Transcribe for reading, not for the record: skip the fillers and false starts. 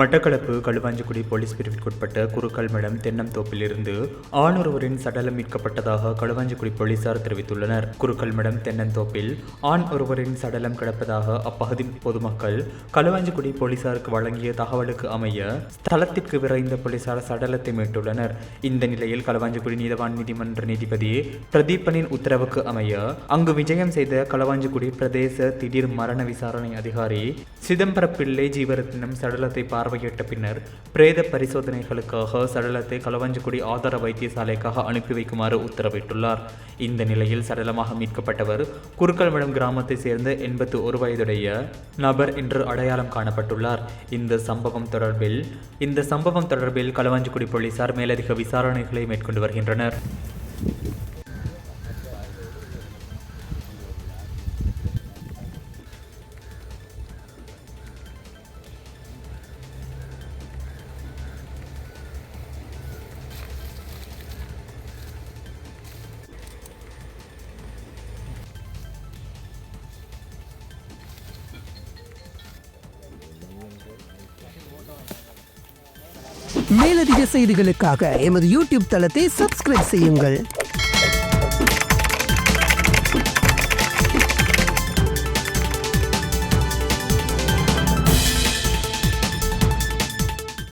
Batticaloa Kaluvanchikudy police பிரிவிற்குட்பட்ட குருக்கல்மடம் தென்னந்தோப்பிலிருந்து ஆண் ஒருவரின் சடலம் மீட்கப்பட்டதாக களுவாஞ்சிக்குடி போலீசார் தெரிவித்துள்ளனர். குருக்கல்மடம் தென்னந்தோப்பில் ஆண் ஒருவரின் சடலம் கிடப்பதாக அப்பகுதி பொதுமக்கள் களுவாஞ்சிக்குடி போலீசாருக்கு வழங்கிய தகவலுக்கு அமைய ஸ்தலத்திற்கு விரைந்த போலீசார் சடலத்தை மீட்டுள்ளனர். இந்த நிலையில் களுவாஞ்சிக்குடி நீதவான் நீதிமன்ற நீதிபதி பிரதீபனின் உத்தரவுக்கு அமைய அங்கு விஜயம் செய்த களுவாஞ்சிக்குடி பிரதேச திடீர் மரண விசாரணை அதிகாரி சிதம்பரப்பிள்ளை ஜீவரத்னம் சடலத்தை பார்வையிட்ட பின்னர் பிரேத பரிசோதனைகளுக்காக சடலத்தை களுவாஞ்சிக்குடி ஆதார வைத்தியசாலைக்காக அனுப்பி வைக்குமாறு உத்தரவிட்டுள்ளார். இந்த நிலையில் சடலமாக மீட்கப்பட்டவர் குருக்கல்மடம் கிராமத்தை சேர்ந்த 81 வயதுடைய நபர் என்று அடையாளம் காணப்பட்டுள்ளார். இந்த சம்பவம் தொடர்பில் களுவாஞ்சிக்குடி போலீசார் மேலதிக விசாரணைகளை மேற்கொண்டு வருகின்றனர். மேலதிக செய்திகளுக்காக எமது யூடியூப் தளத்தை சப்ஸ்கிரைப் செய்யுங்கள்.